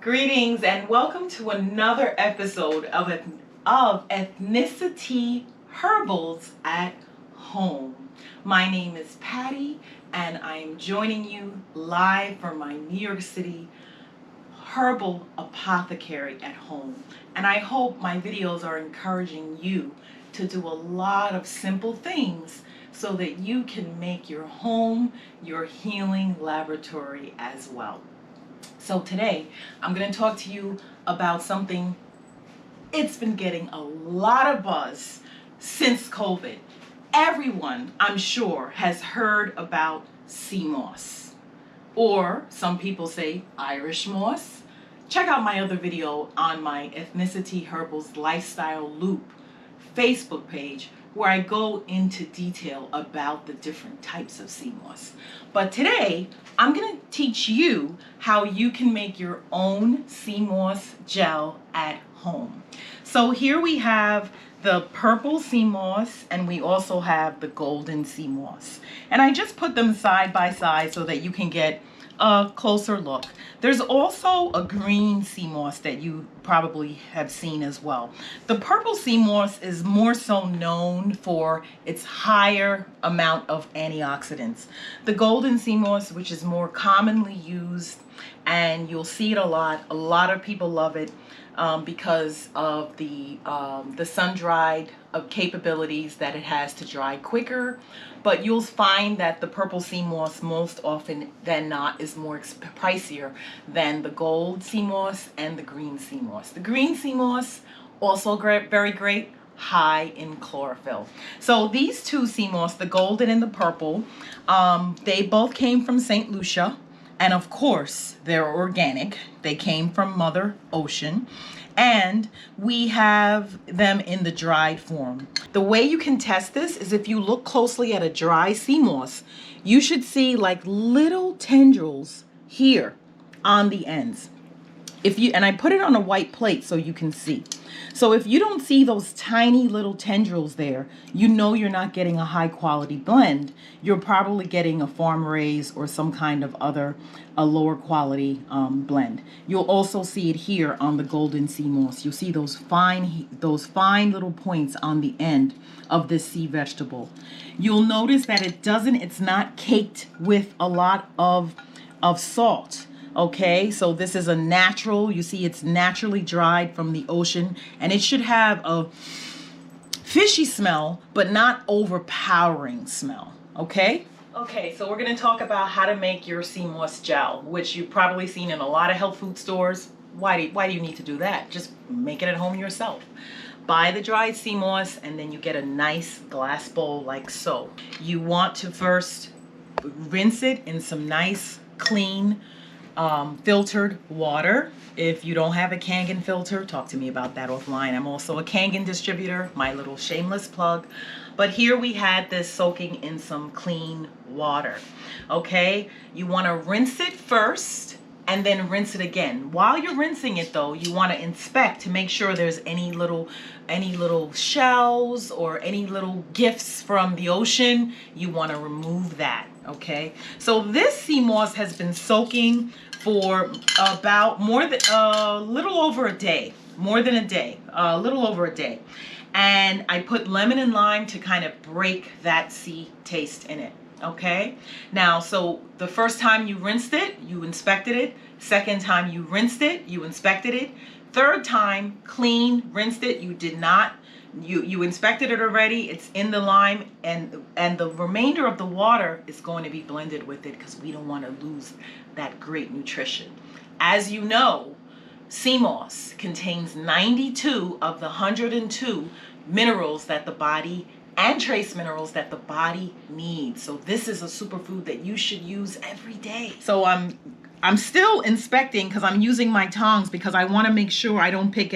Greetings and welcome to another episode of EthniciTea Herbals at Home. My name is Patty and I am joining you live from my New York City herbal apothecary at home. And I hope my videos are encouraging you to do a lot of simple things so that you can make your home your healing laboratory as well. So today, I'm going to talk to you about something. It's been getting a lot of buzz since COVID. Everyone, I'm sure, has heard about sea moss, or some people say Irish moss. Check out my other video on my EthniciTea Herbals Lifestyle Loop Facebook page, where I go into detail about the different types of sea moss. But today, I'm going to teach you how you can make your own sea moss gel at home. So here we have the purple sea moss, and we also have the golden sea moss. And I just put them side by side so that you can get a closer look. There's also a green sea moss that you probably have seen as well. The purple sea moss is more so known for its higher amount of antioxidants. The golden sea moss, which is more commonly used, and you'll see it a lot of people love it because of the sun-dried capabilities that it has to dry quicker. But you'll find that the purple sea moss most often than not is more pricier than the gold sea moss and the green sea moss. The green sea moss, also very great, high in chlorophyll. So these two sea moss, the golden and the purple, they both came from St. Lucia. And of course, they're organic. They came from Mother Ocean. And we have them in the dried form. The way you can test this is if you look closely at a dry sea moss, you should see like little tendrils here on the ends. And I put it on a white plate so you can see. So if you don't see those tiny little tendrils there, you know you're not getting a high quality blend. You're probably getting a farm raised or some kind of a lower quality blend. You'll also see it here on the golden sea moss. You'll see those fine little points on the end of this sea vegetable. You'll notice that it's not caked with a lot of salt. Okay, so this is a natural, you see it's naturally dried from the ocean, and it should have a fishy smell, but not overpowering smell, okay? Okay, so we're gonna talk about how to make your sea moss gel, which you've probably seen in a lot of health food stores. Why do you need to do that? Just make it at home yourself. Buy the dried sea moss, and then you get a nice glass bowl like so. You want to first rinse it in some nice, clean, filtered water. If you don't have a Kangen filter, talk to me about that offline. I'm also a Kangen distributor, my little shameless plug. But here we had this soaking in some clean water. Okay, you want to rinse it first and then rinse it again. While you're rinsing it though, you want to inspect to make sure there's any little shells or any little gifts from the ocean. You want to remove that. Okay, so this sea moss has been soaking for about a little over a day, a little over a day. And I put lemon and lime to kind of break that sea taste in it. Okay, now, so the first time you rinsed it, you inspected it. Second time you rinsed it, you inspected it. Third time, clean, rinsed it, you did not. You inspected it already, it's in the lime, and the remainder of the water is going to be blended with it because we don't want to lose that great nutrition. As you know, sea moss contains 92 of the 102 minerals that the body and trace minerals that the body needs. So this is a superfood that you should use every day. So I'm still inspecting because I'm using my tongs because I want to make sure I don't pick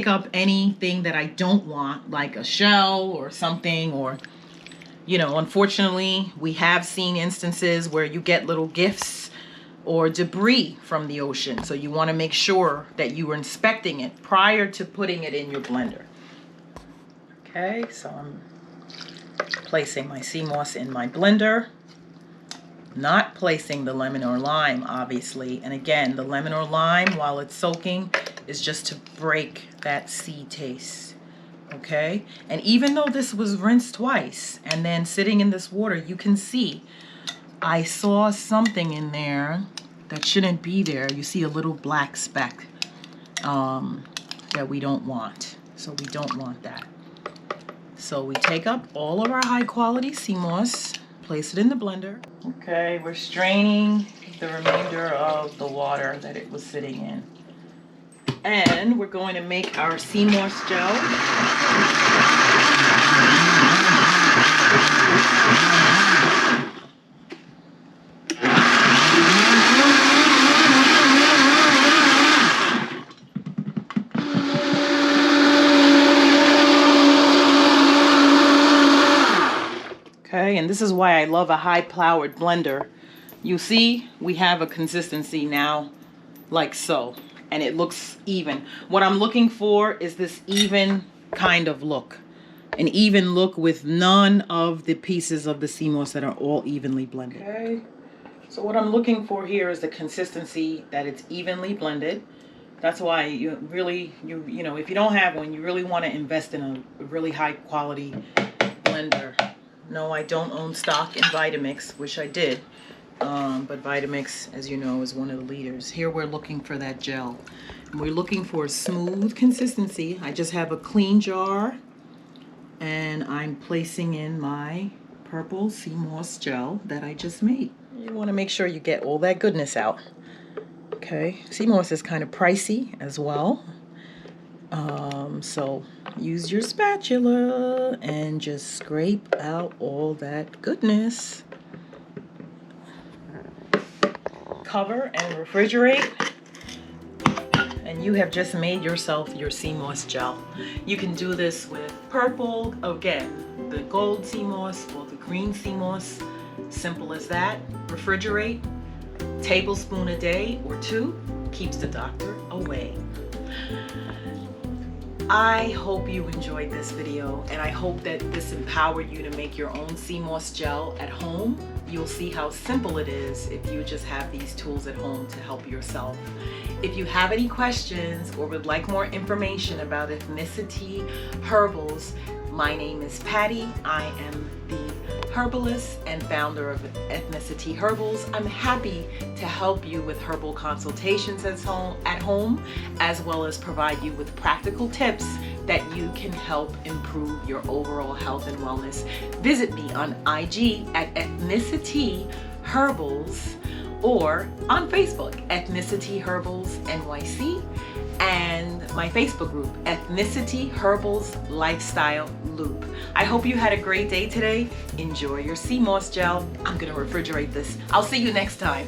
up anything that I don't want, like a shell or something, or, you know, unfortunately, we have seen instances where you get little gifts or debris from the ocean. So you want to make sure that you are inspecting it prior to putting it in your blender. Okay, so I'm placing my sea moss in my blender. Not placing the lemon or lime, obviously. And again, the lemon or lime, while it's soaking, is just to break that sea taste. Okay? And even though this was rinsed twice and then sitting in this water, you can see I saw something in there that shouldn't be there. You see a little black speck that we don't want. So we don't want that. So we take up all of our high quality sea moss, place it in the blender. Okay, we're straining the remainder of the water that it was sitting in. And we're going to make our sea moss gel. Okay, and this is why I love a high-powered blender. You see, we have a consistency now, like so, and it looks even. What I'm looking for is this even kind of look. An even look with none of the pieces of the sea moss that are all evenly blended. Okay, so what I'm looking for here is the consistency that it's evenly blended. That's why you really, you know, if you don't have one, you really want to invest in a really high-quality blender. No, I don't own stock in Vitamix. Wish I did. But Vitamix, as you know, is one of the leaders. Here we're looking for that gel. And we're looking for a smooth consistency. I just have a clean jar. And I'm placing in my purple sea moss gel that I just made. You want to make sure you get all that goodness out. Okay. Sea moss is kind of pricey as well. So use your spatula and just scrape out all that goodness. Cover and refrigerate. And you have just made yourself your sea moss gel. You can do this with purple, again, the gold sea moss or the green sea moss. Simple as that. Refrigerate. Tablespoon a day or 2 keeps the doctor away. I hope you enjoyed this video, and I hope that this empowered you to make your own sea moss gel at home. You'll see how simple it is if you just have these tools at home to help yourself. If you have any questions or would like more information about EthniciTea herbals, my name is Patty. I am the herbalist and founder of EthniciTea Herbals. I'm happy to help you with herbal consultations at home, as well as provide you with practical tips that you can help improve your overall health and wellness. Visit me on IG at EthniciTea Herbals or on Facebook, EthniciTea Herbals NYC, and my Facebook group, EthniciTea Herbals Lifestyle Loop. I hope you had a great day today. Enjoy your sea moss gel. I'm gonna refrigerate this. I'll see you next time.